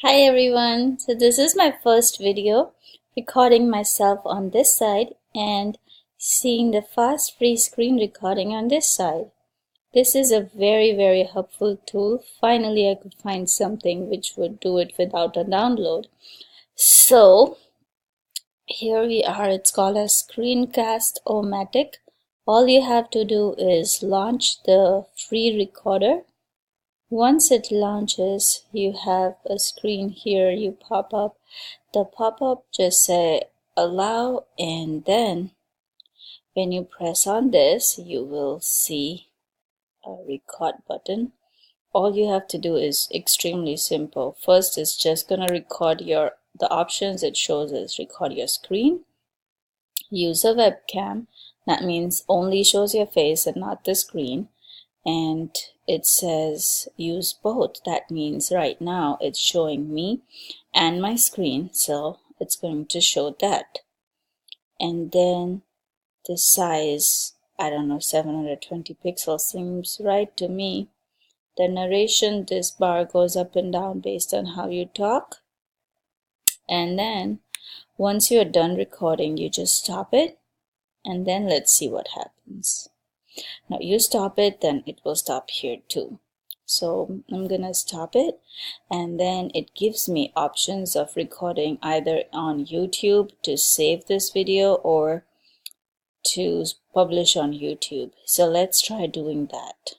Hi everyone, so this is my first video recording myself on this side and seeing the fast free screen recording on this side. This is a very helpful tool. Finally I could find something which would do it without a download. So here we are, it's called a Screencast-O-Matic. All you have to do is launch the free recorder. Once it launches, you have a screen here, you pop up. The pop-up just say allow, and then when you press on this, you will see a record button. All you have to do is extremely simple. First, it's just gonna record the options it shows is record your screen, use a webcam, that means only shows your face and not the screen, and it says use both. That means right now it's showing me and my screen, so it's going to show that. And then the size, I don't know, 720 pixels seems right to me. The narration, this bar goes up and down based on how you talk. And then once you're done recording, you just stop it, and then let's see what happens. Now you stop it, then it will stop here too. So I'm gonna stop it, and then it gives me options of recording either on YouTube to save this video or to publish on YouTube. So let's try doing that.